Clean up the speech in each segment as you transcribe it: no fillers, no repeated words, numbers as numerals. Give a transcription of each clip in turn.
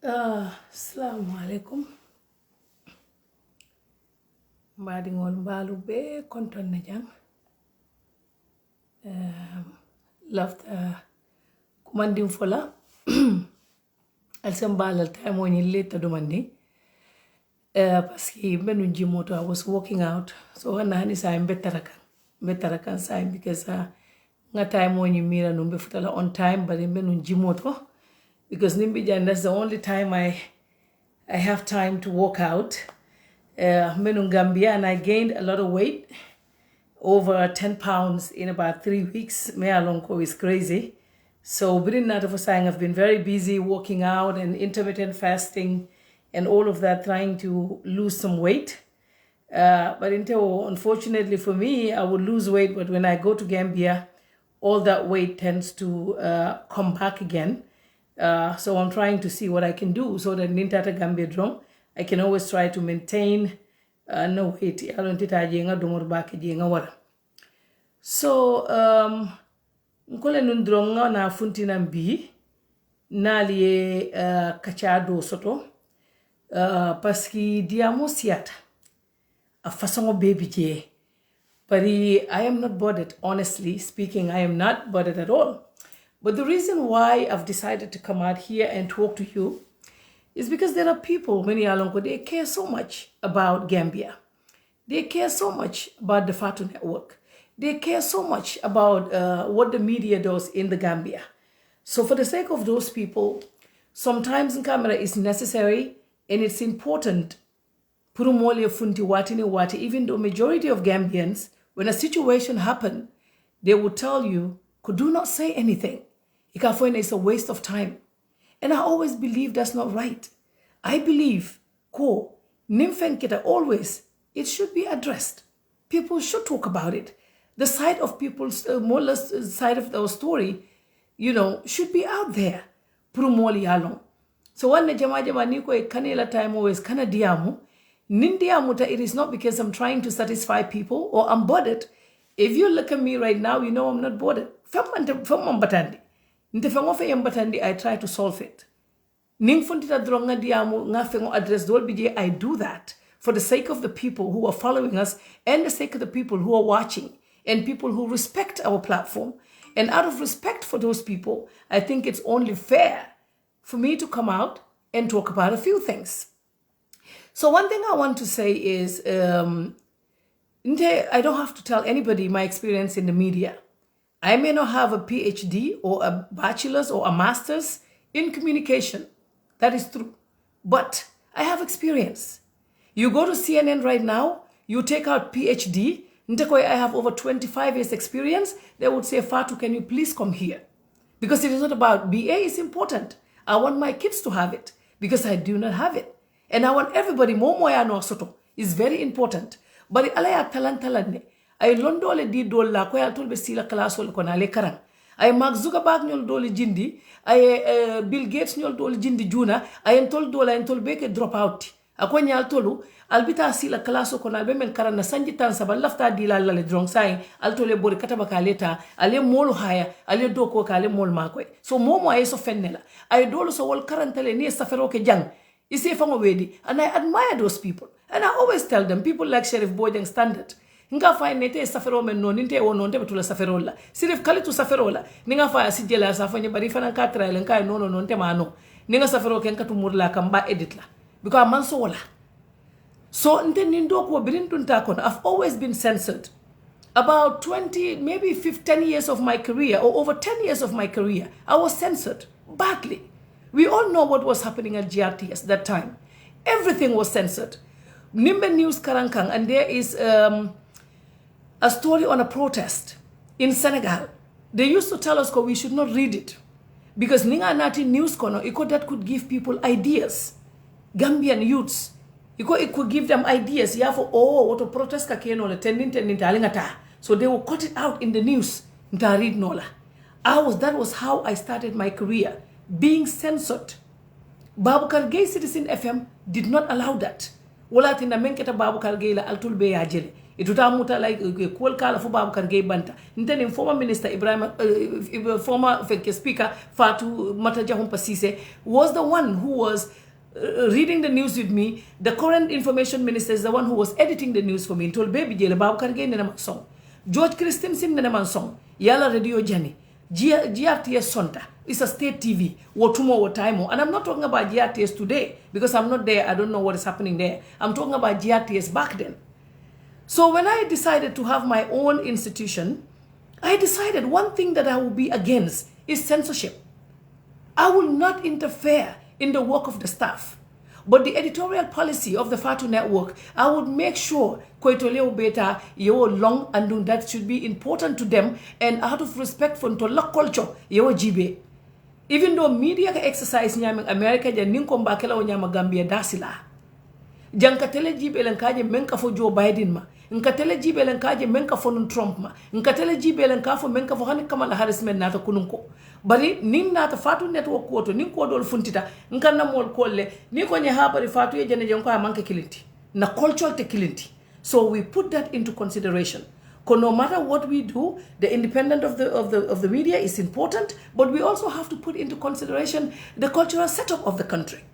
Assalamu alaikum. Mbadi ngol mbalu be konton na jang. Lafta kumandin fola. Alsem balal time when you later demanding. Paski menu jimoto I was walking out. So hani sa betarakan sa because nga time when you mira numbe futala on time but menu jimoto because nimbi that's the only time I have time to walk out. Menu Gambia and I gained a lot of weight, over 10 pounds in about 3 weeks. Me alonko is crazy. So within that of saying I've been very busy walking out and intermittent fasting and all of that, trying to lose some weight. But unfortunately for me, I would lose weight, but when I go to Gambia, all that weight tends to come back again. So I'm trying to see what I can do so that Nintata Gambia drum, I can always try to maintain no weight. I don't think I back again. So nkole nundronga na funtina mbi nalie kachado soto paski diamo siata a façon baby je. But I am not bothered, honestly speaking. I am not bothered at all. But the reason why I've decided to come out here and talk to you is because there are people, many alongo, they care so much about Gambia. They care so much about the Fatu network. They care so much about what the media does in the Gambia. So for the sake of those people, sometimes camera is necessary and it's important. Purumole funti watini wati, even though majority of Gambians, when a situation happens, they will tell you, could do not say anything. It's a waste of time. And I always believe that's not right. I believe, always, it should be addressed. People should talk about it. The side of people's, more or less side of their story, should be out there. Purumoli along. So when the jama niko e kanela time always kana diamu, nindiamuta, it is not because I'm trying to satisfy people or I'm bothered. If you look at me right now, you know I'm not bothered. I try to solve it. I do that for the sake of the people who are following us and the sake of the people who are watching and people who respect our platform. And out of respect for those people, I think it's only fair for me to come out and talk about a few things. So one thing I want to say is, I don't have to tell anybody my experience in the media. I may not have a PhD or a bachelor's or a master's in communication. That is true. But I have experience. You go to CNN right now, you take out PhD, I have over 25 years experience, they would say, Fatu, can you please come here? Because it is not about BA is important. I want my kids to have it because I do not have it. And I want everybody, moya soto is very important. But alaya talantalane, ay londole di dolla ko ya tolbe sila klasol ko na le karang. Ay Mark Zuckerberg ñol dole jindi, ay Bill Gates ñol dole jindi juna, ay entol dola entol beke drop out. Ako ñal tolu albita sila klaso ko na be men karana sanji tan sabal lafta di la le drong sai altole bori kataba ka leta ale molu haya ale doko ka ale mol makoy. So momo ay so fennela. Ay dolo so wol karantale ni safero ke jang. Isi fango wedi, and I admire those people. And I always tell them, people like Sheriff Bojang Standard, nga fa nete safero men no ninte wono nte betula safero la. Sirif kalitu safero la. Ninga fa sijela safanya bari fana ka trail nka no nte ma no. Ninga safero ken katu murla kamba edit la. Because man so wala. So nte nindo ko birintun takon. I've always been censored. About 20, maybe 10 years of my career, or over 10 years of my career, I was censored badly. We all know what was happening at GRTS that time. Everything was censored. Nimbe News Karankang, and there is a story on a protest in Senegal. They used to tell us we should not read it because Ninga Nati News Kono, that could give people ideas. Gambian youths, it could give them ideas. Yeah, for what a protest ka keno le tendin alingata. So they will cut it out in the news. Nta read nola. That was how I started my career. Being censored. Babukar Gay Citizen FM did not allow that. Wala tinda menketa Babukar Gay la altul be ajele. ituta muta like kol kala fo babu kargay banta ntene former minister Ibrahim former speaker Fatu Camara was the one who was reading the news with me. The current information minister is the one who was editing the news for me. Told baby jele babu kargay nena song George Christensen nena man song yala radio jani GRTS Sonta is a state TV Wotumo Wotaimo, and I'm not talking about GRTS today because I'm not there. I don't know what is happening there. I'm talking about GRTS back then. So when I decided to have my own institution, I decided one thing that I will be against is censorship. I will not interfere in the work of the staff. But the editorial policy of the Fatu Network, I would make sure Koitoleo Beta, yo long and that should be important to them, and out of respect for Ntola culture, yo jibe. Even though media exercise nyaming America ja ninko mbakela o nyama Gambia dasila. Jankatele jibe lenkaje menka fo Joe Biden ma. Nkatele jibe lenkaje menka fo Trump ma. Nkatele jibe lenkafo menka fo hani Kamala Harris men nata kununko. Bari nin nata Fatu Network koto nin ko dol funtita nkanna mol kolle ni ko nye habari Fatu ye jene jonko amanke kilinti na cultural te kilinti. So we put that into consideration. Because no matter what we do, the independence of the media is important, but we also have to put into consideration the cultural setup of the country.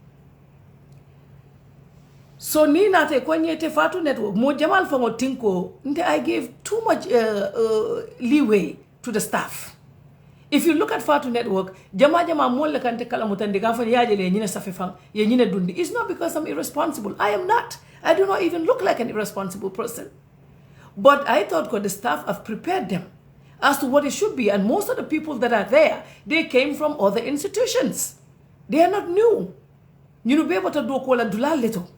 So ni nate kwenye te Fatu Network mo jamal fango tinko nte I gave too much leeway to the staff. If you look at Fatu Network, jama molle kante kala mutande gafan yaje le nyine safefang ye nyine dundi. It's not because I'm irresponsible. I am not. I do not even look like an irresponsible person. But I thought the staff have prepared them as to what it should be. And most of the people that are there, they came from other institutions. They are not new. You know, be able to do kola dula little.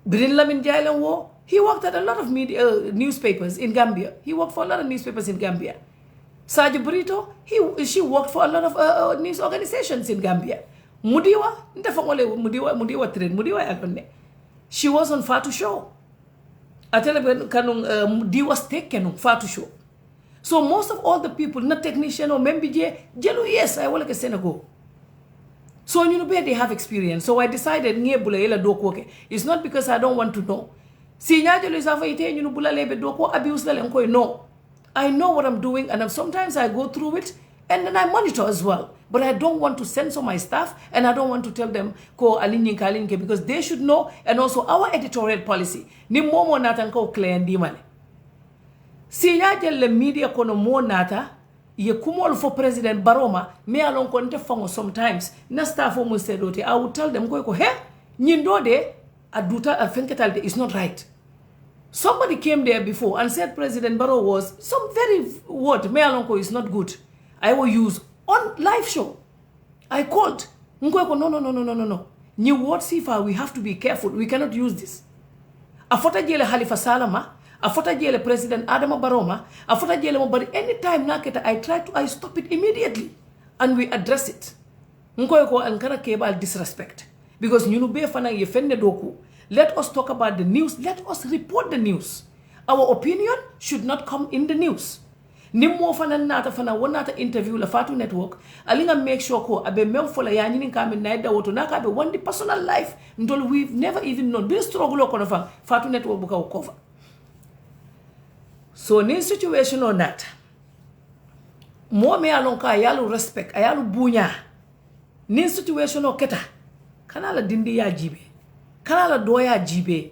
Birin Lamin Jailan War, he worked at a lot of media, newspapers in Gambia. He worked for a lot of newspapers in Gambia. Saji Burito, she worked for a lot of news organizations in Gambia. Mudiwa, she was on Fatu Show. Diwa taken Fatu Show. So most of all the people, not technician or membije, jelu yes, I will go. So you know they have experience. So I decided it's not because I don't want to know. No. I know what I'm doing, and sometimes I go through it and then I monitor as well. But I don't want to censor my staff, and I don't want to tell them because they should know, and also our editorial policy. Ni momo nata nko clear ndimane. Si le media kono mo nata ye kumol for President Baroma me alon konte fango sometimes na staff o musedote. I would tell them ko he nyindo de aduta afenketal is not right. Somebody came there before and said President Barrow was some very word me alonko is not good. I will use on live show. I called. No. New word sifa, we have to be careful. We cannot use this. Afota jele Halifa Salama, afota jele President Adama Baroma, afota jele mo, but anytime naketa I stop it immediately and we address it. Nkoyko ankara kebal disrespect. Because you know be fana yefende doku. Let us talk about the news. Let us report the news. Our opinion should not come in the news. Nimmo fana nata fana wonata interview la Fatu Network. Alinga make sure ko abe mem fola ya nyini kame naida woto naka abe one the personal life until we've never even known. Be struggle kono fa Fatu Network buka ukova. So in situation on that, mo me alonka ayalu respect ayalu bunya. Nin situation o keta kana la dindi ya jibe. Kana la doya jibe.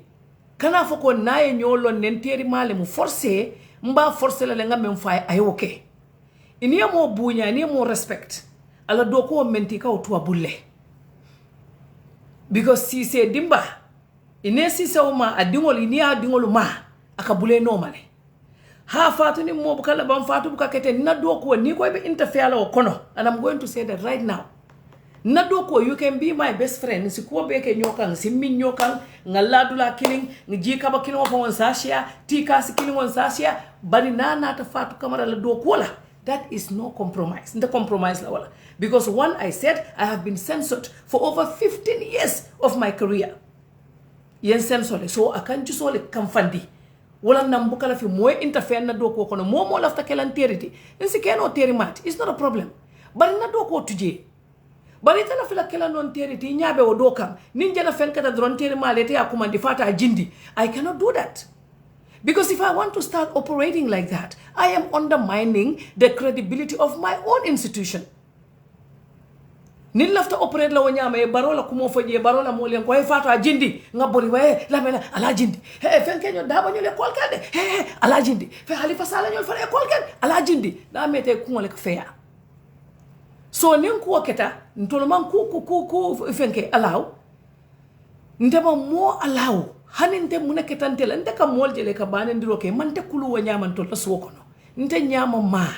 Kana foko nae nyolo nenteri male mu force mba force la lenga memfai ayoke. Iniya mo bunya, iniya mo respect. Ala doko mentika otua bulle. Because si se dimba, ine si se uma adingol iniya adingol ma akabule normale. Ha Fatu ni mo bukala bam Fatu bukakete na doko ni ko be interfere la okono. And I'm going to say that right now. Nadoko, you can be my best friend. Sikuwa beke nyokang, simmi nyokang, ngaladula killing, njikaba killing of one sashia, tika killing one sashia, but na ta Fatu Camara la dokola. That is no compromise. The compromise la wala. Because one, I said, I have been censored for over 15 years of my career. Yen censored. So I can't just only kamfandi. Wala nambuka la fi moe interfere na doko kono. Momo lafta kelanterity. Nsi keno terimat. It's not a problem. But na doko tuje. Barita na fila kela non teri ti nyabe odokam ninja na fenkata dron teri malete ya kumandi fata ajindi. I cannot do that Because if I want to start operating like that, I am undermining the credibility of my own institution. Nin lafta operate la wanyama e barola kumo faje barola moli ko e fatu ajindi ngabori we la mena ala jindi he fenke nyo daba nyole kolkade he ala jindi fe halifa sala nyol fa e kolkade ala jindi da mete kumole ko feya so nin ko keta ntolo man ku fenke alaw ndema mo alaw haninte muna ketante la ndeka moljele ka bane ndiro ke man te kulu wanyama ntolo sokono nte nyama ma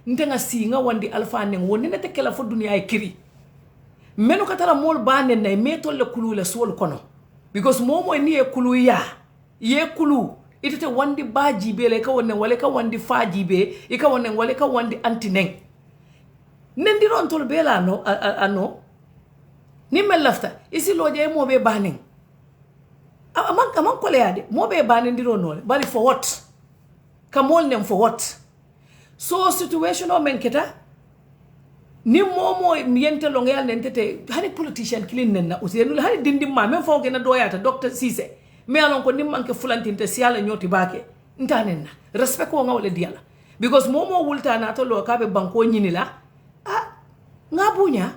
nte nga singa wandi alfa nen woni ne te kala fo dunya e kiri menu katara mol banen na metol le kulu le sol kono because momo ni e kulu ya ye kulu itete wandi baji be le ka wonne wale ka wandi faji be e ka wonne wale ka wandi antineng nendiro ntol be la no ano ni mel lafta isi loje mo be banen amman ko le yade mo be banen diro no bari for what kamol nem for what so situation o men keta ni momo yente longa yal nentete hani politician clean nenna usenu hani dindim ma men fo gena doyata docteur Cissé me alon ko nim manke fulantinte siala nyoti bake ntanenna respect ko ngawle diala because momo wulta na to lo kabe banko nyini la ngabunya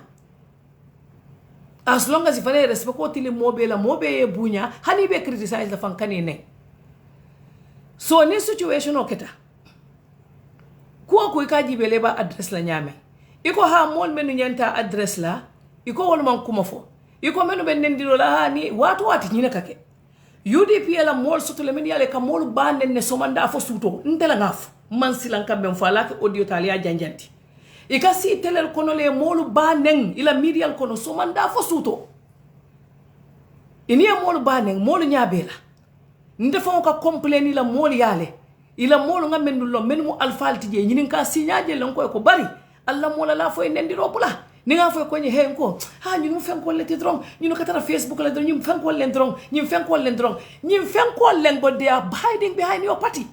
as long as if I respect ko tili mobe la mobe e bunya hani be criticize la fankane ne so ni situation oketa ko ikaji be leba address la nyame iko ha mol menu nyanta address la iko wol man kuma fo iko menu ben nendiro la ni watu nyine kake UDP la mol soto le men yale ka mol bande ne somanda fo suto ndela ngaf man silan kambe fala ke audio talia janjanti ika si telel kono le mol banen ila media kono somanda fo suto ini mol banen mol nyabela ndefo ka complain la mol yale ila mol ngamendu lo men mu alfalti je nyinin ka signaje lan ko bari Allah mola la fo nendiro bula ni nga fo ko ni hen ko ha ñu fen ko leti drong ñu katara Facebook la drong ñu fen ko len drong ñu fen ko len drong ñu fen ko len but they are hiding behind your party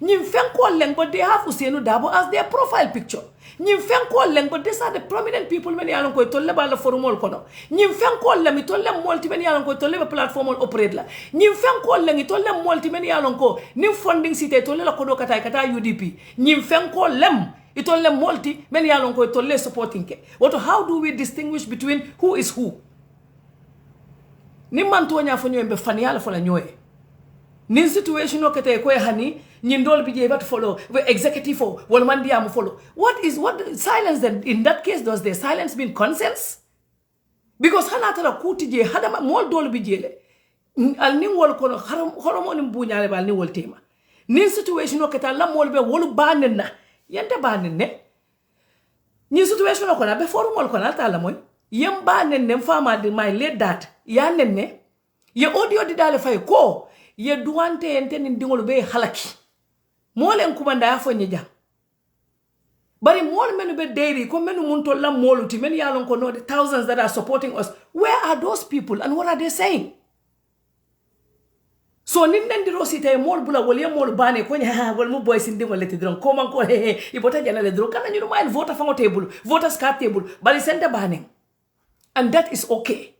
ñu fen ko len but they have Ousainou Darboe as their profile picture ñu fen ko len but these are the prominent people men yalon ko tolle ba la forumol kono ñu fen ko len mi tolle molti men yalon ko tolle ba platform operate la ñu fen ko len mi tolle molti men yalon ko ni funding cité tolle la ko do kata UDP ñu fen ko lem itolle multi men yalon ko itolle supporting ke what how do we distinguish between who is who ni man to nya fo nyoy be fan yalla fo la nyoy ni situation o kete ko hani ni ndol bi je bat follow we executive fo wal man diam follow what silence then in that case does the silence mean consent because hana tara kuti je hada mol dol bi jele al ni wol ko horomo ni buñale bal ni wol tema ni situation o kete la mol be wol banena yente banen ne ni situation ko na be forumol ko na tala moy yem banen ne fama de my late dad ya nenne ye audio di dale fay ko ye duwante ente ni dingol be halaki molen kumanda ya fonye jam bari mol menu be dairy ko menu mun to la moluti men yalon ko no the thousands that are supporting us where are those people and what are they saying so nin ndiro sita mol bula wole mol bane ko nya wol mo boy sin dingol leti dron ko man ko ibota janale dron kana ñu ma vote fango table vote scar table bari sente bane and that is okay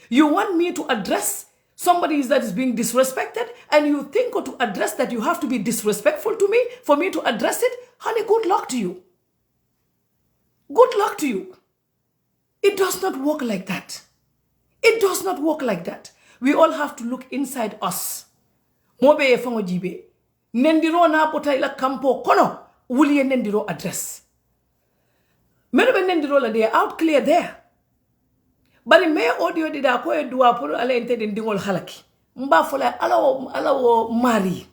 you want me to address somebody that is being disrespected and you think to address that you have to be disrespectful to me for me to address it honey good luck to you it does not work like that we all have to look inside us. Mobe ye fango jibe. Nendiro na pota ila kampo kono. Wuli ye nendiro address. Menobe nendiro la they are out clear there. Bari me audio dida ko e duwa puru ala ente dingol halaki. Mba fola ala wo mari.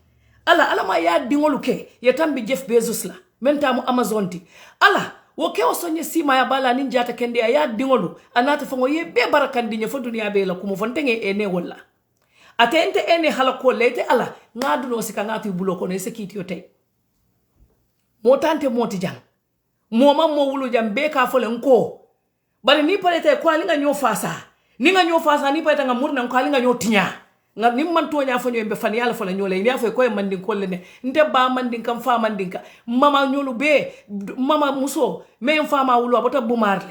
Ala ma ya dingolu ke. Ye tambi Jeff Bezos la. Menta mu Amazon ti. Ala woke osonye sima ya bala ninja ta kende ya dingolu anata fango ye be barakandi nya fo duniya be la kumo fontenge ene wala atente ene halako lete ala ngadu no sika ngatu buloko ne sekiti yote motante moti jang moma mo wulu jam be ka fole nko bari ni palete ko alinga nyo fasa ni palete nga murna ko alinga nyo tinya nga nimman to nya fanyo be fan yalla fole nyole ni afo ko e mandin ko le ne nde ba mandin kam fa mandin ka mama nyolu be mama muso me fama wulu abota bumar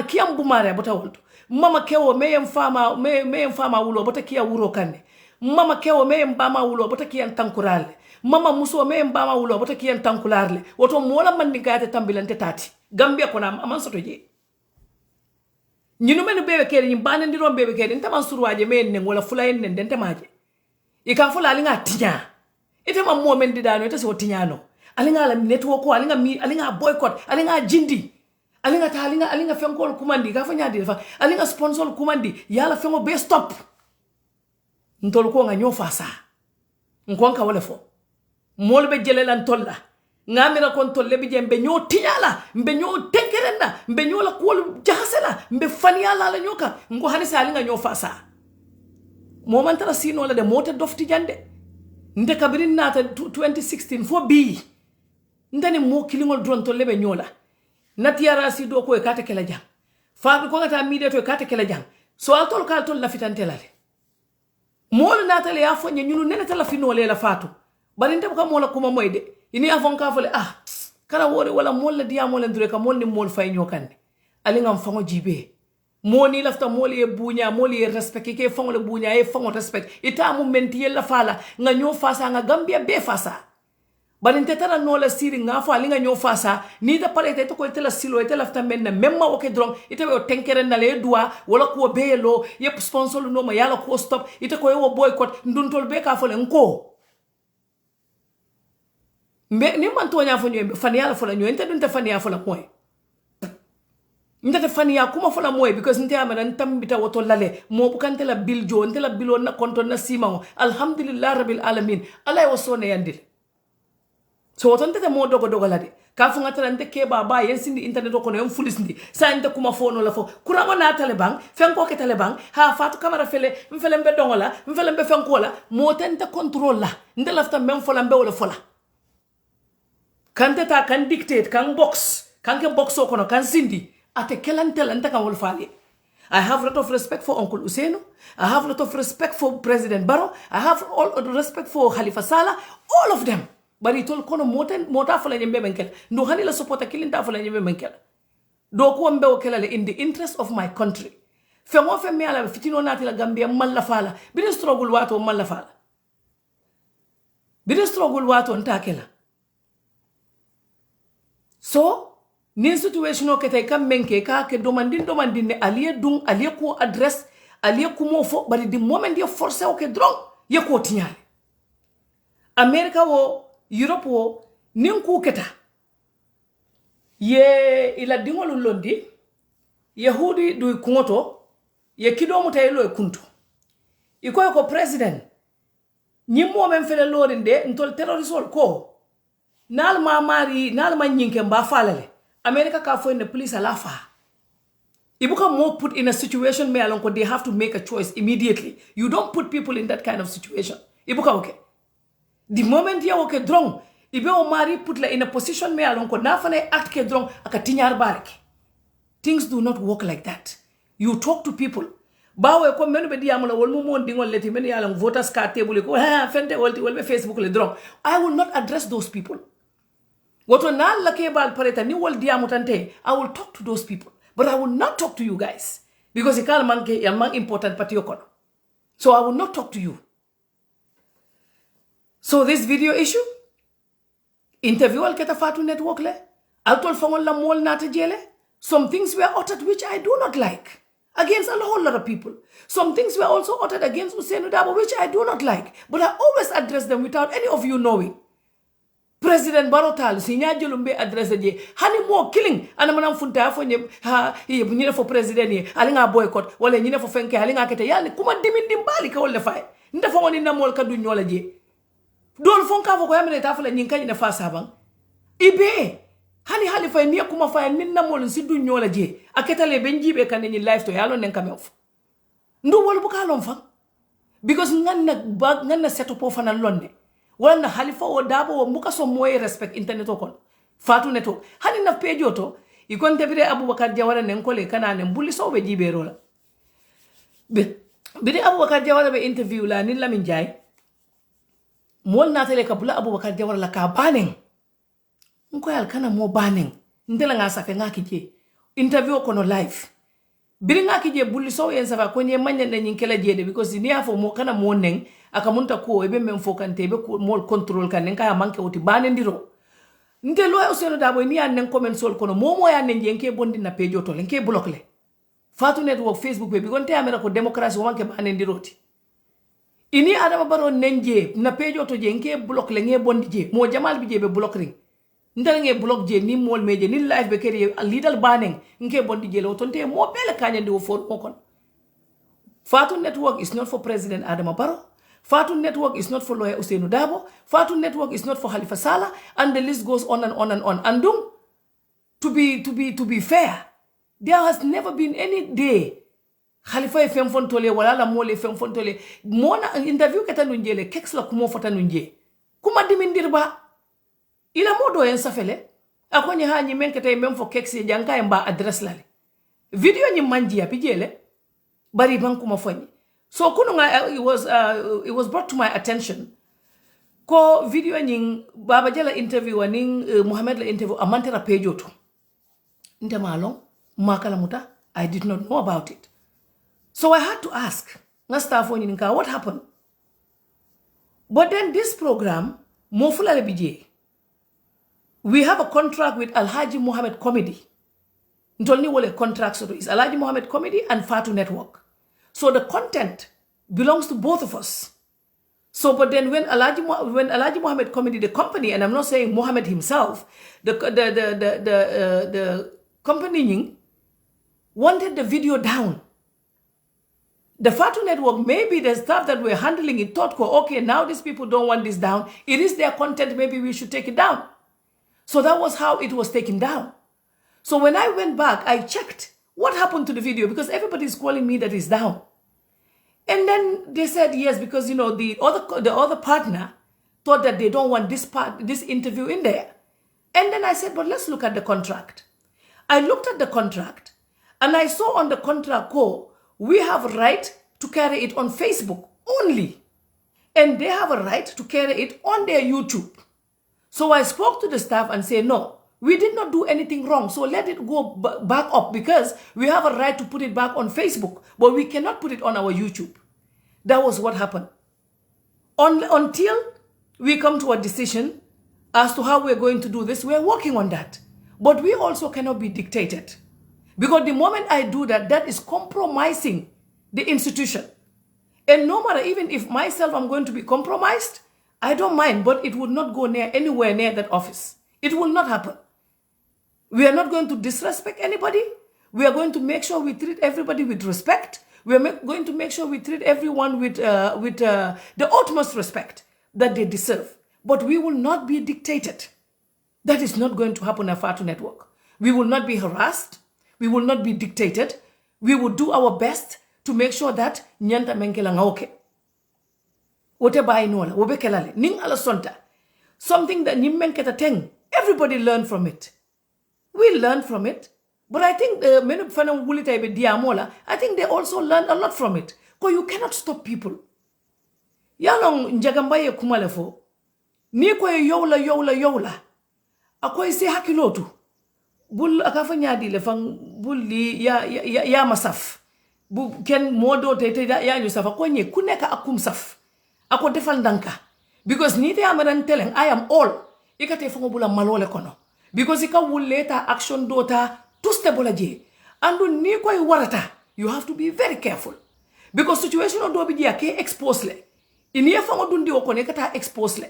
kiyam bumare abota wulto mama kewo me fama wulu abota kiya wuro kande mama kewo me mbama wulo bota kiyan tankurale mama muso me mbama wulo bota kiyan tankularle woto mola mandi gate tambilante tati gambia ko na aman soto je ñinu men bebe kede ñi bane ndiro bebe kede ntaman surwaje men ne wala fula en den temaje e ka fula ali nga tinya ite mam mo men didano ite so tinyano ali nga la network ko ali nga boycott ali nga jindi ali nga fenkol kumandi ka fanya di fa ali nga sponsor kumandi yala fengo be stop ntol ko nga nyofa sa nkonka wala fo molbe jelelan tolla ngamira kon tolle bi jembe nyo tinyala mbe nyo tenkerenda mbe nyo la kol jahasela mbe faniala la nyoka ngo hani sa ali nga nyofa sa momantara sino la de mota dofti jande nde kabirin nata 2016 fo bi ndani mo kilingol drone tolle be nyola natiara si do ko e kata kala jang faabi ko ngata mide to e kata kala jang so altol kal tol la fitantelale mol natale ya fonye nyunu nenata la finole la fatu bari ndem ko mola kuma moyde ini avon ka fole kala wore wala mol la diya mol ndure ka mol ni mol fay nyokande ali ngam fango jibe moni lafta mol e bunya mol e respect ke fango le bunya e fango respect ita mu menti yella fala nga nyo fasa nga gambia be fasa bari ntetara no la siri nga fa ali nga nyo fasa ni da pare te ko tela silo te lafta menna memma o ke drong ite be o tenkere na le dua wala ko beelo ye sponsor no ma yala ko stop ite ko yo boycott nduntol be ka fole nko mbe ni man to nya fo nyo fani yala fola nyo ente dunta fani ya fola moy ndata fani ya kuma fola moy because nte amana ntambita woto lale mo bukante la bil jo nte la bilo na konto na sima alhamdulillah rabbil alamin ala yo sone yandil so woto nte mo dogo lade ka fu ngata nte ke baba yen sindi internet ko no fulis ndi sa nte kuma fono la fo kurama na taliban fen ko ke taliban ha Fatu Camara fele mfele mbe dongola mfele mbe fen ko la mo tente control la nde lafta mem fola mbe wala fola kante ta kan dictate kan box kan ke box ko no kan sindi ate kelantel anta kan wol fali. I have a lot of respect for Uncle Useno. I have a lot of respect for President Barrow. I have all the respect for Khalifa Sallah. All of them. But he told kono mota fala nyembe menkel. No hani la support kilinta fala nyembe menkel. Do ko mbe okela in the interest of my country. Fe mo fe me ala fitino nati la Gambia malla fala. Bide struggle wato malla fala. Bide struggle wato ntakela. So, nin situation o kete kam menke ka ke domandin ne aliye dung aliye ko address aliye ko mo fo bari di moment ye force o ke drong ye ko tinyale America wo Europe wo nin ku keta ye ila dingolu londi yahudi du kungoto ye kido mutayelo e kunto iko ko president nyimmo men fele lorinde ntol terrorisol ko nal ma mari nal ma nyinke mba falale America ka fo in the police alafa ibuka more put in a situation me alonko they have to make a choice immediately. You don't put people in that kind of situation. Ibuka okay. The moment you okay drong ibe o mari put la in a position me alonko na fane act ke drong akatinyar barke. Things do not work like that. You talk to people. Bawe ko menu be diamola wol mo mon dingol leti men yalang voters card table ko ha fente wolti wol be Facebook le drong. I will not address those people. Woto na la kebal pareta ni wol diamutante. I will talk to those people. But I will not talk to you guys. Because ikala manke ya man important pati yokono. So I will not talk to you. So this video issue, interview al keta Fatu network le, altol fangol la mol nata jele, some things were uttered which I do not like. Against a whole lot of people. Some things were also uttered against Usenu Dabo, which I do not like. But I always address them without any of you knowing. President Barotal sinya julumbe address je hani mo killing ana manam funta fo nye ha nyine fo president ye alinga boycott wala nyine fo fenke alinga kete yani kuma dimin dimbali ka wala fay nda fo ngoni namol ka du nyola je dol fon ka fo ko yamene ta fala nyin kanyina fa saban ibe hani hali fay ni kuma fay min namol si du nyola je aketa le benjibe kan ni life to yalo nen kamef ndu wol bu ka lon fa because nganna seto po fana lonne wala halifa o dabo o muka so moye respect internet okon Fatu network hani na page oto ikon tebire Abubakar Jawara nen kole kana nen bulli so be jibero la bide Abubakar Jawara be interview la ni Lamin Jay mol na tele kabula Abubakar Jawara la ka banen nko yal kana mo banen ndela nga safe nga kije interview kono live biri nga kije bulli so en safa ko nye manya na nyinkela jede because ni afo mo kana mo nen akamunta ko ebe memfokante ebe mol control kan nka ya manke oti banendiro nte loya Ousainou Darboe ni anen comment sol kono momo ya nen yenke bondi na page to lenke block le Fatu Network Facebook be bigonte amera ko democracy wanke banendiroti ini Adama Barrow nenje na page to je nke block le nge bondi je mo jamal bi je be block ring ndal nge block je ni mol meje ni live be keri lidal baneng nke bondi je le tonte mo bele kanya ndi wo fo kon Fatu Network is not for President Adama Barrow. Fatu Network is not for lawyer Ousainou Darboe. Fatu Network is not for Halifa Sallah, and the list goes on and on and on. And to be fair, there has never been any day Khalifa FM fontole wala la mole FM fontole mona interview kata nunjele keks la kumo fota nunje kuma dimindirba ila modo en safele akonye ha nyi menkata memfo keks janka mba address lale video nyi manji ya pijele bari banku mafonyi so kununga it was brought to my attention ko video nyi baba jala interview aning Mohamed la interview amantera page to ndemalong makala muta I did not know about it. So I had to ask, what happened? But then this program, Mofula Lebije, we have a contract with Alhaji Mohammed Comedy. Not only will a contract, so it's Alhaji Mohammed Comedy and Fatu Network. So the content belongs to both of us. So, but then when Alhaji Mohammed Comedy, the company, and I'm not saying Mohammed himself, the company wanted the video down. The Fatu Network, maybe the staff that were handling it thought, okay, now these people don't want this down. It is their content, maybe we should take it down. So that was how it was taken down. So when I went back, I checked what happened to the video because everybody is calling me that it's down. And then they said yes, because, you know, the other partner thought that they don't want this interview in there. And then I said, but let's look at the contract. I looked at the contract and I saw on the contract we have a right to carry it on Facebook only. And they have a right to carry it on their YouTube. So I spoke to the staff and said, no, we did not do anything wrong. So let it go back up because we have a right to put it back on Facebook, but we cannot put it on our YouTube. That was what happened. Until we come to a decision as to how we're going to do this, we're working on that. But we also cannot be dictated. Because the moment I do that, that is compromising the institution. And no matter, even if myself I'm going to be compromised, I don't mind, but it would not go anywhere near that office. It will not happen. We are not going to disrespect anybody. We are going to make sure we treat everybody with respect. We are going to make sure we treat everyone with the utmost respect that they deserve. But we will not be dictated. That is not going to happen at Fatu Network. We will not be harassed. We will not be dictated. We will do our best to make sure that nyanta menkela ngaoke. Wote ba inola, wobe kelale, ning ala sonta. Something that nyimmenketa teng, everybody learn from it. We learn from it. But I think the men of Fana Wulita ebe diamola, I think they also learn a lot from it. Because you cannot stop people. Yalong njagambaye kumalefo. Ni kwe yola. Akoy se hakilotu. Bul akafanya di lefang bulli ya masaf bu ken modo tete ya ñu safa ko ñe ku nekk akum saf ako defal ndanka because ni te amaran teleng I am all ikate fango bula malole kono because ika wuleta action dota tuste bola je andu ni koy warata you have to be very careful because situation do bi dia ke expose le ini ya fango dundi o kono kata expose le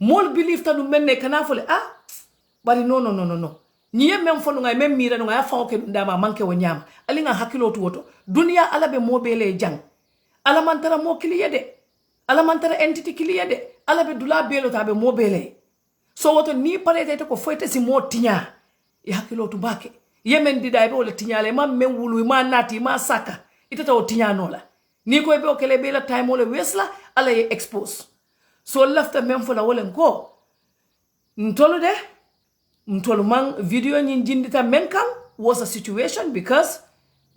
mol believe tanu menne kana fole bari no niye mem fonu ngay mem mira nga fa ke ndama manke wo nyam ali nga hakilo to woto dunia alabe mobele jang alamantara mo kiliyede alamantara entity kiliyede alabe dula belo tabe mobele so woto ni parete ko foyte si mo tinya ya hakilo to bake yemen dida be wala tinya le mam men wulu ma nati ma saka itata o tinya nola ni ko be o kele be la time wala wesla ala ye expose so lafta mem fola wolen ko ntolo de Mtolumang video njindita menkang was a situation because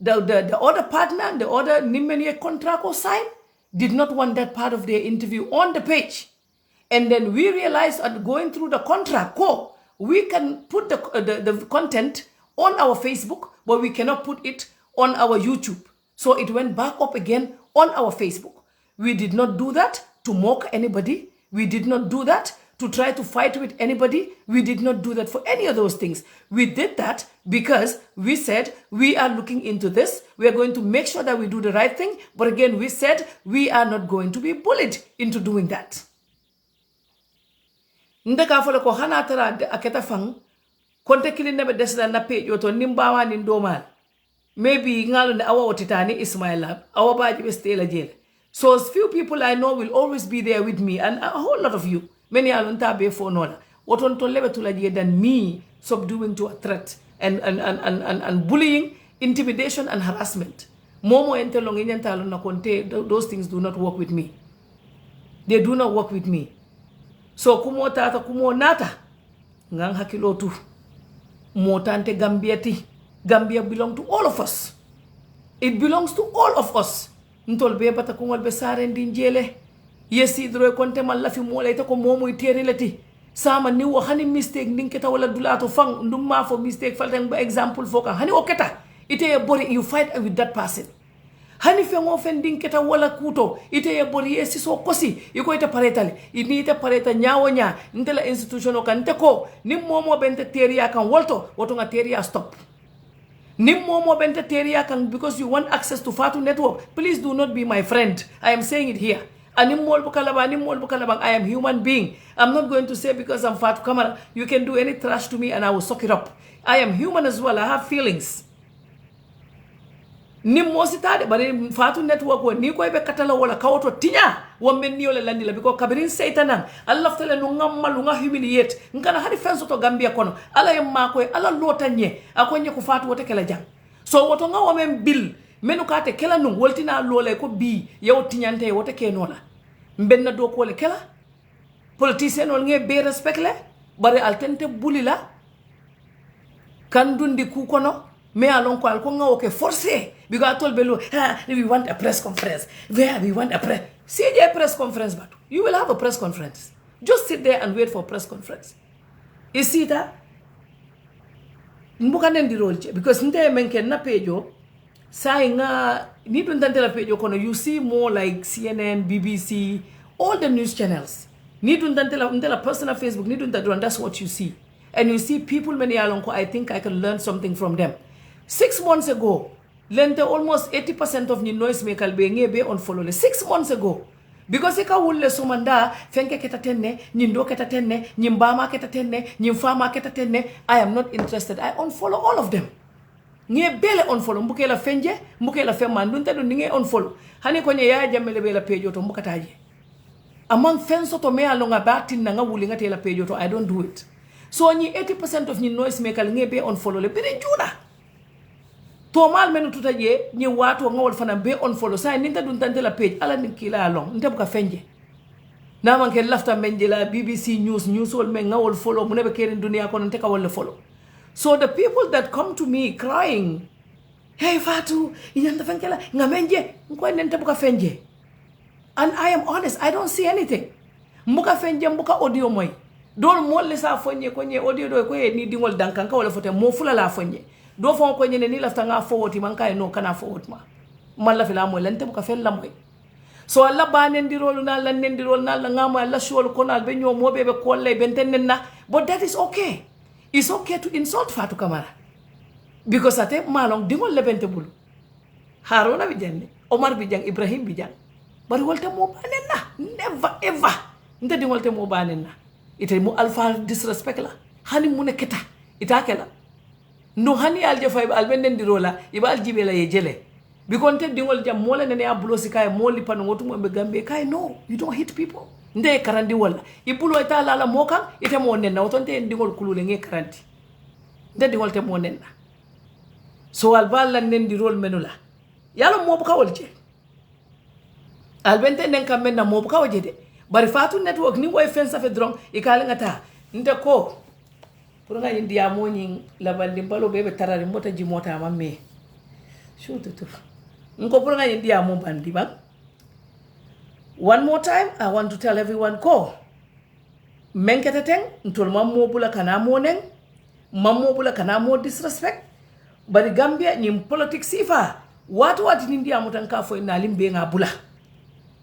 the other partner, the other Nimenie contract or sign did not want that part of their interview on the page. And then we realized at going through the contract, we can put the content on our Facebook, but we cannot put it on our YouTube. So it went back up again on our Facebook. We did not do that to mock anybody. We did not do that to try to fight with anybody. We did not do that for any of those things. We did that because we said we are looking into this. We are going to make sure that we do the right thing. But again, we said we are not going to be bullied into doing that. Ndeka fole ko hana tara aketa fang konte kilin nebe desda na page yoto nimbawa ni ndomal. Maybe ngalo ne awa otitani Ismaila awa baji be stay la jail. So few people I know will always be there with me, and a whole lot of you. Many alunta be for nola. What on to level to than me subduing to a threat and bullying, intimidation and harassment. Momo ente long inyanta na konte, those things do not work with me. They do not work with me. So kumo tata kumo nata ngang hakilotu motante Gambiati. Gambia belongs to all of us. It belongs to all of us. Ntol be bata kungol be saren din jele. Yesi dro konte man la fi mola ita ko momu iteri lati. Sama ni wo hani mistake ninketa wala dulato fang ndumma for mistake faltang ba example foka hani oketa ite ye bori you fight with that person. Hani fe ngofen dinketa wala kuto ite ye bori yesi so kosi iko ite paretale ini ite pareta nyawo nya ndela institution okante ko ni momo bente teria kan wolto woto nga teria stop. Nimmomo bente teria kan because you want access to Fatu network. Please do not be my friend. I am saying it here. I am human being. I'm not going to say because I'm Fatu Camara, you can do any trash to me and I will suck it up. I am human as well. I have feelings. Nimmo sitade bari Fatu network wo ni ko be katala wala kawoto tinya wambe ni ole landila because kabirin seytanan Allah tele no ngamma lu nga humiliate ngana hadi fenso to Gambia kono ala yemma ko ala lotanye akonye ko Fatu wote kala jang so woto nga wamen bil menu kate kala no woltina lole ko bi yow tinyante wote ke nola mbenna do ko le kala politicien ol nge be respect le bari altente bulila kandundi ku kono me alon ko alko nga oke forcé because I told Bello, we want a press conference. Where we want a press. See a press conference, but you will have a press conference. Just sit there and wait for a press conference. You see that? Because nte menke na pejo, say nga ni tuntante la pejo kono. You see more like CNN, BBC, all the news channels. Ni tuntante la personal Facebook. Ni tuntante and that's what you see. And you see people many alonko. I think I can learn something from them. 6 months ago. Lente almost 80% of ni noise maker be ngebe on follow 6 months ago because eka wulle somanda fenke ketatenne nyindo ketatenne nyimbama ketatenne nyimfama ketatenne. I am not interested. I unfollow all of them. Nge bele unfollow mbukela fenje mbukela fema ndunta do nge unfollow hani konye ya jamele bela page to mbukataje among fenso to me alonga batin na nga wulinga tela page to I don't do it. So ni 80% of ni noise maker ngebe unfollow le bere juna tomal menu tutaje ni watu ngawol fana be on follow sa ninta dun tante la page ala ni kila long nte buka fenje na man ke lafta menje la BBC news wol men ngawol follow munebe kerin dunia ko nte ka wol follow. So the people that come to me crying, hey Fatu inyanta fenkela ngamenje ngko nte buka fenje, and I am honest, I don't see anything. Mbuka fenje mbuka audio moy dol mo le sa fonye konye audio do ko ni dingol dankan ka wala fote mo fula la fonye do fon ko nyene ni lafta nga forward man kay no kana forward ma la fila mo lente ko fel la moy so alla banen di rolu na la nen di rol na la ngamo alla shol ko na be ñoo mo be ko lay benten na, but that is okay. It's okay to insult Fatu Camara because ate malong dingol le bente bulu Haruna bijenne Omar bijang Ibrahim bijang bari wolte mo banen na never ever nte dingol te mo banen na ite mo alpha disrespect la hani mu ne keta itakela no hani alje fay albenden dirola iba aljibe la yejele because te dingol jam mola ne ya bulosi kay moli pano ngotu mo be gambe kay no, you don't hit people nde karandi wala ibulo ita la mokan ite mo nenna otonte dingol kulule nge karandi nde dingol te mo nenna so alballa nen dirol menula yalo mo buka wolje albente nen kam menna mo buka wolje de bari Fatu network ni way fen sa fe dron ikale ngata nde ko pour nga indi ya moñi la bandi mbalo bebe tarari mota ji mota mamme shoot to nko pour nga indi ya mo bandi ba. One more time I want to tell everyone ko menketa teng ntol mammo bula kana monen mammo bula kana mo disrespect bari Gambia ni politics sifa watu nindi ya mutanka fo na limbe nga bula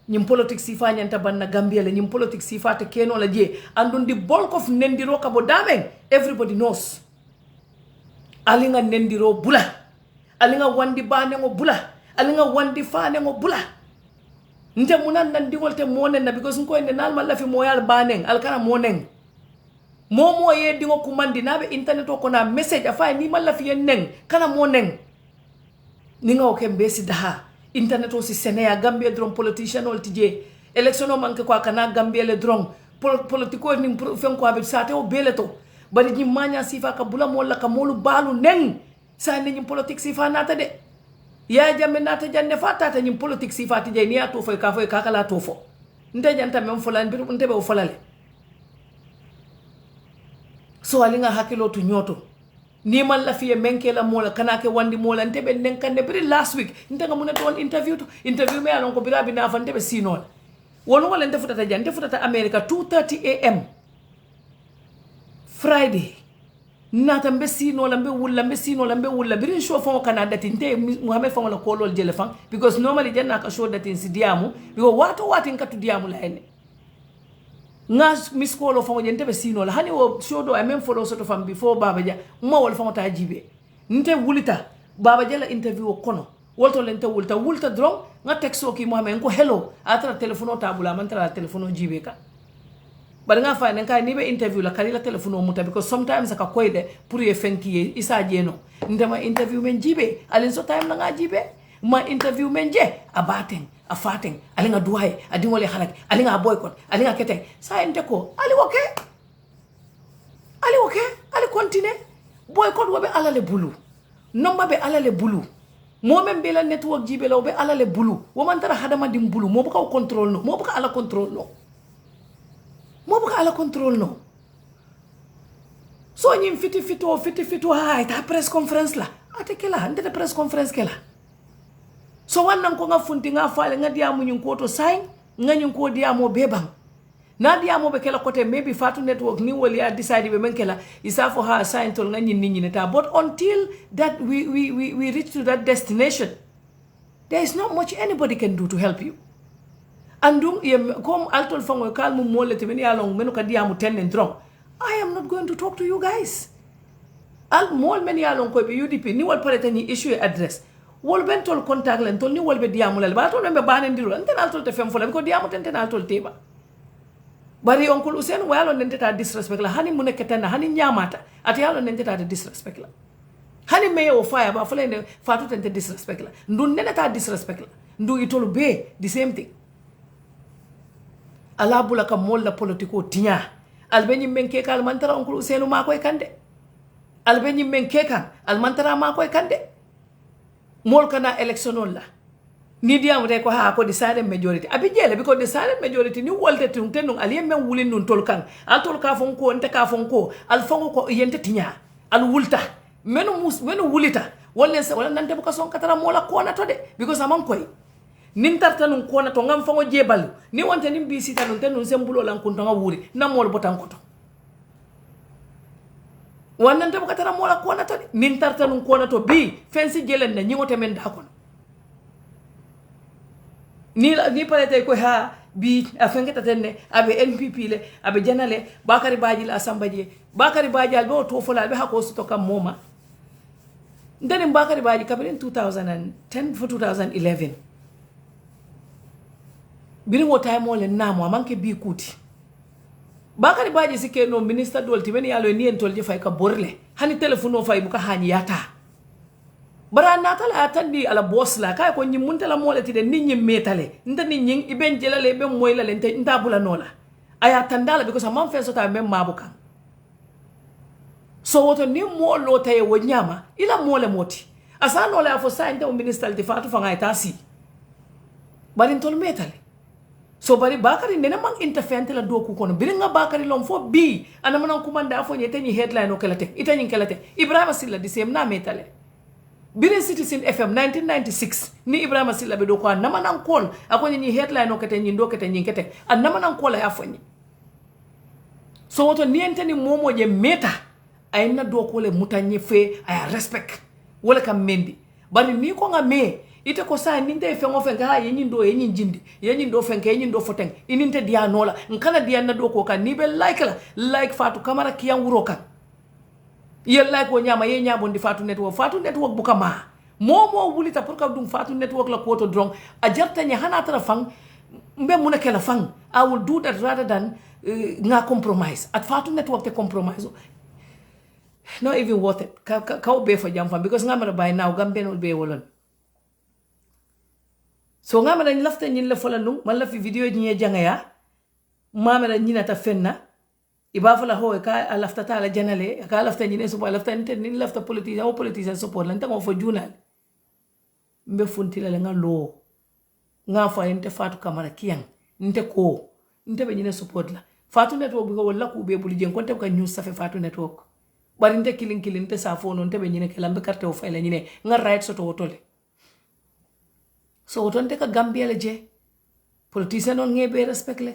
nyim politics sifa nyanta banna Gambia le nyim politics sifa te keno la je andun the bulk of nendiro kabo damen everybody knows alinga nendiro bula alinga wandi bane ngo bula alinga wandi fane ngo bula nte munan nan dingol te monen na because ko ende nal malla fi moyal baneng alkana monen momo ye dingo kumandi nabe internet ko na message afa ni malla fi neng kana monen ninga o kembe si daha internet o si Sénégal Gambia drum politician ol tije election o manke ko kana Gambia le drum politiko ni fen ko abe sate o beleto bari ni manya sifa ka bula molla ka molu balu neng sa ni politique sifa nata de ya jamme nata janne fata ta ni politique sifa tije ni ato fo ka kala to fo nte janta mem folan bir nte be o folale so alinga hakilo to nyoto ni man la fiye menke la mola kana ke wandi mola ntebe nenkande bri last week ntenga muna to interview me alon ko birabi na fa ntebe sinol wono wala nte futata jante futata America 2:30 am Friday nata mbe sinola mbe wulla birin show fa kana dati nte Muhammad fa wala kolol jele fan because normally janna ka show dati si diamu because wato nkatu diamu la ene ngas miss call of on yente be sino la hani wo shodo I men follow sort of from before baba ja mo wol fa ta jibe nte wulita baba ja la interview o kono wolto lente wulta drum nga texto ki mo men ko hello atra telefono tabula man tra telefono jibe ka bar nga fa nen kay ni be interview la kali la telefono muta because sometimes aka koyde pour ye fenki isa jeno ndema interview men jibe alin so time la nga jibe ma interview men je abaten afaten alinga duwaye adingole halak alinga boycott alinga kete sa ente ko ali ali continue boycott wobe alale bulu nomba be alale bulu momen be la network jibe la wobe alale bulu woman tara hadama dim bulu mo buka control no mo buka ala control no so nyim fiti ha ta press conference la ate kela ndete press conference kela so wannan ko nga funti nga faale nga diamu nyun ko to sign nga nyun ko diamo bebang na diamo be kala kote maybe Fatu network ni wali ya decide be men kala isa for her sign tol nga nyin ta but until that we reach to that destination there is not much anybody can do to help you andum kom altol fango kalmu molete men ya long men ko diamu tenen drong I am not going to talk to you guys al mol men ya long ko be UDP ni wal pareta ni issue address wol ben tol contact len tol ni wol be diamulal ba tol be banendiro enten altol te fem fola ko diamu tenten altol teba bari oncle Usen walo nente ta disrespect la hani muneketana hani nyamata ati yalo nente ta disrespect la hani me o fire ba fola ne Fatu tente disrespect la ndu nene ta disrespect la ndu itol be the same thing ala bula ka mol la politiko tinya albeni menke kal mantara oncle Usen ma koy kande albeni menke kan al mantara ma koy kande mol kana election la ni diam re ko ha ko the silent majority abi jele because the silent majority ni wolte tun tenun ali men wulin nun tol kan al tol ka fon ko ente ka fon ko al fon ko yente tinya al wulta menu wulita wala nante buka son katara mola ko na to de because amam koy nin tartanun ko na to ngam fon jebal ni wonte nim bi sita nun tenun sembulo lan kun to nga wuri na mol botan ko to wannan ta buka tara mola ko na to de nin tartanun ko na to bi fensi jelen na nyingote men da ko ni parete ko ha bi afengeta tenne abe NPP le abe janale Bakari Baji la asambaje Bakari Baji albo to fola be hako to kam moma ndeni Bakari Baji kabin 2010 for 2011 biri wo time ole namo manke bi kuti Bakari Baji sike no minister dolti men yalo ni en tolje fay ka borle hani telephone o fay buka hani yata bara natala atandi ala boss la kay ko nyimunta la molati de nit ñi metale nda nit ñi iben jelale be moy la lente nda bula nola aya tandala because amam fe sota mem mabukan so woto ni mo lo tay wo nyama ila mole moti asa no la fo sa nda minister de Fatu fa ngay tasi bari tol metale so bari Bakari nena mang interfere la doku kono biri nga Bakari lom fo bi anama nan kumanda fo nyete ni headline o kelate itani kelate Ibrahima Silla di sem na metale Birin Citizen FM 1996 ni Ibrahima Silla be do ko nama nan call akonyi ni headline o kete nyindo kete nyinkete nama nan call ya fanyi so woto ni enteni momo je meta ayna do ko le mutanye fe ay respect wala kam mendi bari ni ko nga me ite ko sa ninte fengo fenga ha yenyin do yenyin jindi yenyin do fenga yenyin do foteng ininte dia nola nkana dia na do ko kan ni be like Fatu Camara kiyan wuro kan ye like wo nyama ye nyabo ndi Fatu network buka ma mo wulita pour ka dum Fatu network la ko to drong a jarta nya hana tara fang mbe muna kela fang I will do that rather than nga compromise at Fatu network te compromise not even worth it ka be for jam fam because nga mara by now gamben will be wolon so nga mara lafta nyin la fola nung man la fi video nyi janga ya mama la nyina ta fenna iba fola ho ka lafta ta la janale ka lafta nyin so lafta ni lafta politician support lan ta mo fo junal mbe funti la nga lo nga fa inte Fatu Camara kiyang nte ko nte be nyine support la Fatu network bi ko wala ku be buli jen ko te ka news sa fe Fatu network bari nte killing te sa fo non te be nyine ke lambe carte o fayla nyine nga right soto wotole so woton te ka Gambia le je politicien on ngebe respect le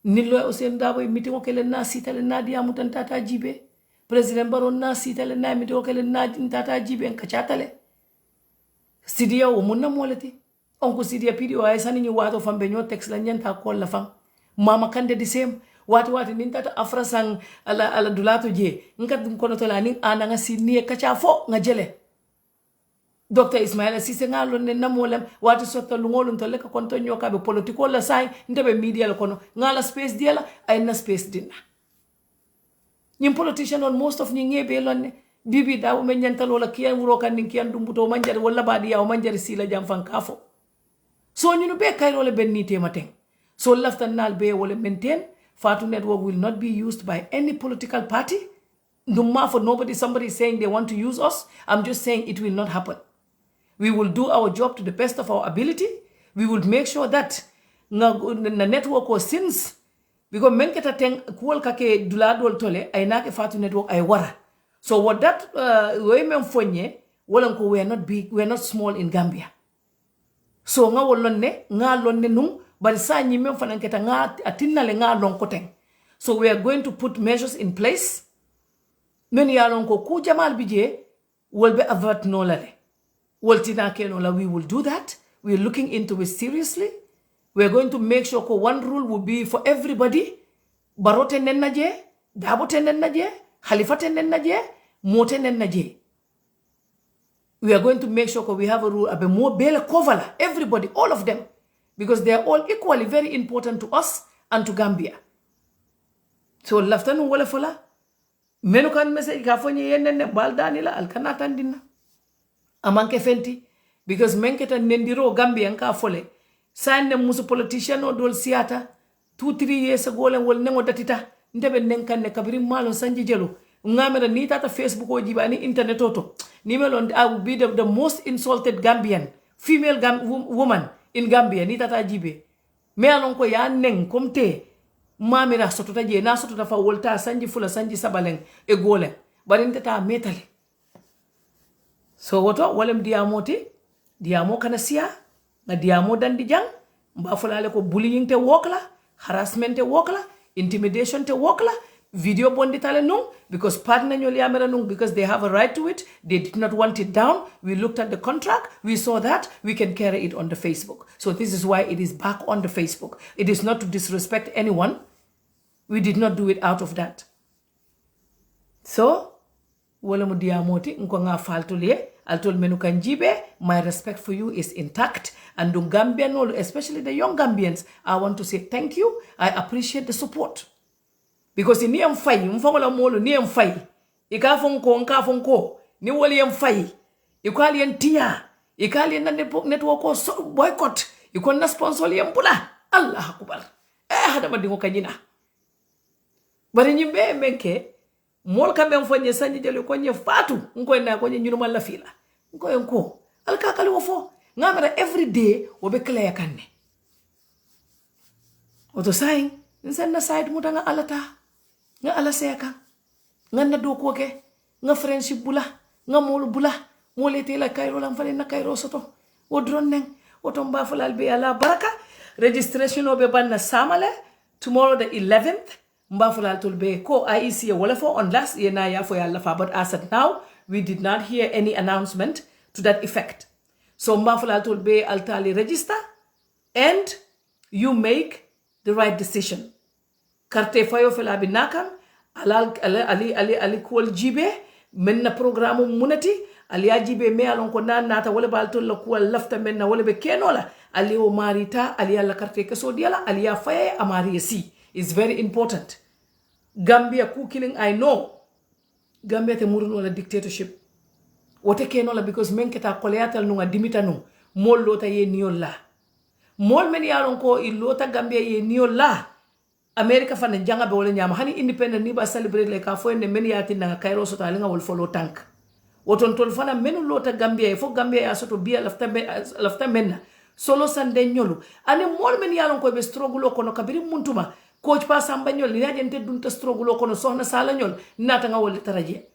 nillo o sen dabo meeting o kele na sitale na dia mutan tata jibe president baron na sitale na meeting o kele na tata jibe en kachatale sidia o munna molati onko sidia pidio ay sani ni wato fambe nyo text la nyanta ko la fam mama kande di sem wati nin tata afrasang ala dulato je nkat dum kono to la nin ananga sinni kacha fo nga jele Dr. Ismaila Sise ngalo ne namolem wati sotta lungolum to leka konto nyoka be political la sai ndebe media la kono ngala space diala ay na space dinna nyim politician on most of ni ngebe lonne bibi dawo men nyantalo la kiyan wuro kan nin kiyan dumbuto manjari wala badi yaw manjari sila jam fan kafo so nyunu be kayro le ben ni tematen so laftan nal be wala maintain Fatu network will not be used by any political party. No for somebody saying they want to use us. I'm just saying it will not happen. We will do our job to the best of our ability. We will make sure that the network was since because menketa ten kuol kake duladol tole ay nake Fatu network ay wara. So what that we men fonye walanko we are not big, we are not small in Gambia. So nga wolonne nga lonne nung but sa nyime fananketa nga atinna le nga lon koteng. So we are going to put measures in place. Men ya lon ko ku jamal bije will be avert no lale. Woltina ke no la, we will do that. We are looking into it seriously. We are going to make sure ko one rule will be for everybody. Barote nennaje, dabote nennaje, halifate nennaje, mote nennaje. We are going to make sure we have a rule abe more bele kovala everybody, all of them. Because they are all equally very important to us and to Gambia. So laftanu wala fola menu kan message ka fonye yenne baldani la alkanata ndina amanke fenti because menketa nendiro Gambia nka fole sanne musu politician o dol siata 2-3 years ago len wol nengo datita ndebe nenkanne kabiri malo sanji jelo ngamera ni tata Facebook o jibani internet oto ni melon I will be the most insulted Gambian female woman in Gambia ni tata jibe me alon ko ya neng komte mamira sotota je na sotota fa wolta sanji fula sanji sabaleng e gole barinte ta metale so woto walem diamo kana sia na diamo dandi jang mba fulale ko bullying te wokla harassment te wokla intimidation te wokla video bondi tale no because partner nyoli amera no because they have a right to it. They did not want it down. We looked at the contract. We saw that we can carry it on the Facebook. So this is why it is back on the Facebook. It is not to disrespect anyone. We did not do it out of that. So wala mo diamoti nko nga faltule altol menu kanjibe. My respect for you is intact, and the Gambian, especially the young Gambians, I want to say thank you. I appreciate the support. Because ni mfai mfangola molo ni mfai ikafonko nkafonko ni wali mfai ikali ntia ikali na network so boycott ikonna sponsor yambula Allah akbar hada madingo kanyina bari nyimbe menke mol kambe mfanye sanyi jelo konye Fatu nko na konye nyunuma la fila nko alkakali wofo ngamara every day wobe clear kanne oto sai nsenna side mutanga alata nga ala seka nga na doko ke nga friendship bula nga mol bula molete la kayro lam fale na kayro soto o drone neng o tomba fulal be ala baraka registration obe banna samale tomorrow the 11th mba fulal tulbe ko IEC wala fo on last year na ya fo yalla fa, but as at now we did not hear any announcement to that effect. So mbafula tol be altali register and you make the right decision. Karte fayo fela binakan ali kuol jibe menna programu munati ali ajibe me alon ko nata wala baltol la kuol lafta menna wala be kenola ali o marita ali alla karte keso diala ali ya faye amari si is very important. Gambia ku killing I know Gambia te murun wala dictatorship wote kenola because men keta koleatal nunga dimita no mol lota ye niola mol men yalon ko ilota Gambia ye niola America fana janga be wala nyama hani independent ni ba celebrate le ka fo ne men yati na Cairo soto alinga wol follow tank woton tol fana men lota Gambia fo Gambia ya soto biya lafta menna solo sande nyolu ani mol men yalon ko be struggle ko no kabiri muntuma coach pa samba nyol ni yadente dunta struggle ko no sohna sala nyol nata nga wol taraje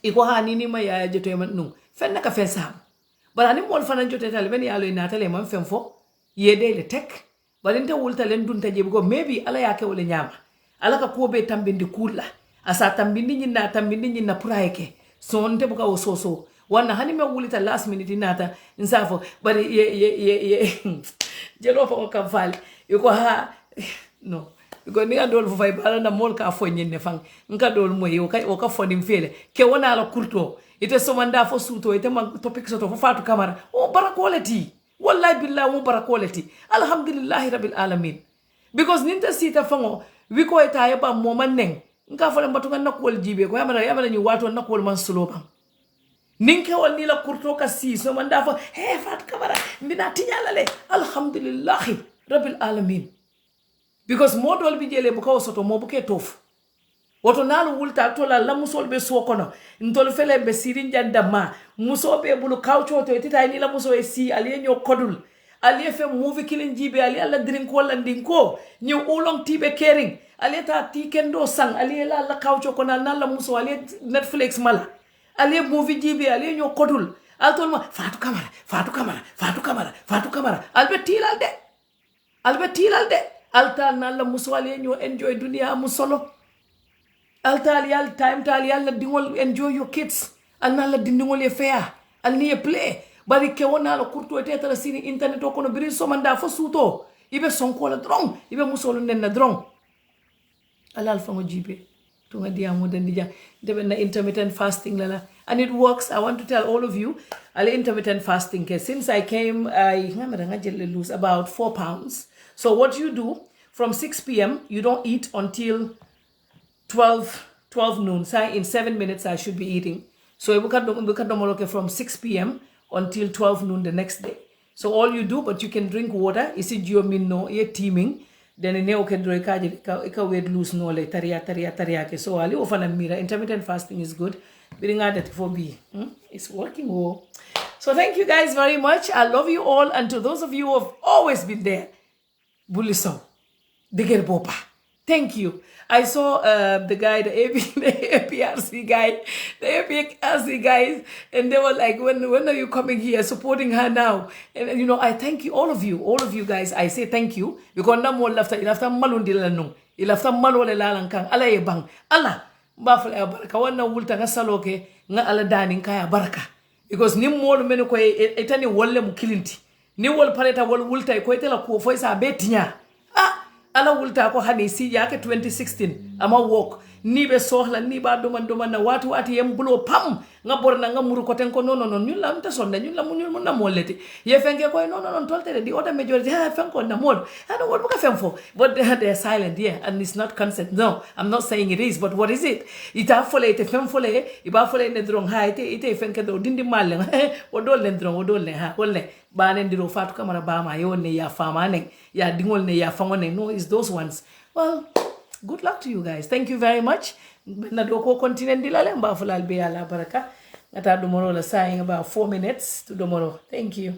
iko ha ni ma ya jeto man nu fenna ka fen sam bara ni mol fana jote tal ben yalo nata le man fen fo yede le tek balinte wulta len dunta je ko maybe ala yake wala nyama ala ka ko be tambindi kula asa tambindi nyina na puraike so nte buka o soso wana hani me wulita last minute nata nsafo bari ye jelo fa ko fal yuko ha no yuko ni andol fo fay bala na mol ka fo nyenne fang nka dol moy o ka fo nim fele ke wona la kurto ite so manda fo suto ite man topic soto fo Fatu Camara o barakolati wallahi billahi mo barakolati alhamdulillah rabbil alamin because ninta sita fango wiko eta yaba mo manen nka fo mbatu na ko jibe ko yamana ni wato na ko man suloba ninke wal ni la kurto ka si so manda fo he Fatu Camara mbina tinyala le alhamdulillah rabbil alamin because modol bi jele bu ko soto mo bu ke tof woto nalu wulta tola la musol be so kono ndol fele be sirin janda ma muso be bulu kawcho to tita ni la muso e si ali nyo kodul ali fe movie killing jibe ali alla drink wala ndinko ni ulong tibe caring ali ta tikendo sang ali la kawcho kono na la muso ali Netflix mala ali movie jibe ali nyo kodul altol ma Fatu Camara albe tilalde alta na la muso ali nyo enjoy dunia musolo alta yal time tal yal dingol enjoy your kids alna la dingol ye fair alni ye play bari ke wona la kurto e teta la sini internet ko no biri so manda fo suto ibe sonko la drong ibe musolo nen na drong alal fa ngo jibe to ngadi amu den dija debe na intermittent fasting la and it works. I want to tell all of you al intermittent fasting ke since I came I lose about 4 pounds. So what you do from 6 p.m. you don't eat until 12 noon. So in 7 minutes I should be eating. So from 6 p.m. until 12 noon the next day. So all you do, but you can drink water. Is it your minno, ye teaming? Then in neo can drink ka weight lose no le taria. So ali ofana mira intermittent fasting is good. It's working. Oh. So thank you guys very much. I love you all, and to those of you who have always been there, Buliso, Digger Bopa. Thank you. I saw the guy, the APRC guys, and they were like, when are you coming here, supporting her now? And you know, I thank you, all of you guys. I say thank you because na mo lafta malundi la nung, ilafta malole la langkang ala yebang ala mbafle baraka wana wulta nga saloke nga ala dani kaya baraka because ni mo men ko etani wolle mu kilinti ni wol pareta wol wulta ko etela ko foisa betinya ala wulta ko hani si yake 2016 ama walk ni be sohla ni ba doman na watu ati yem bulo pam nga borna nga muru ko ten ko non ñun la mta sonda ñun la ñun na moleti ye fenke ko non tolte the other majority ha fenko na mod ano what ka femfo but they're silent and it's not consent. No, I'm not saying it is, but what is it? Ita fole ite femfole iba fole ne drong ha ite fenke do dindi malle odol len drong odol ne ha wolle ba nen diro Fatu Camara ba ma yo ne ya fama ne ya dingol ne ya fango ne. No, it's those ones. Well, good luck to you guys. Thank you very much. Na doko continent dilale mba fulal be ala baraka. Ngata domoro la saying about 4 minutes to domoro. Thank you.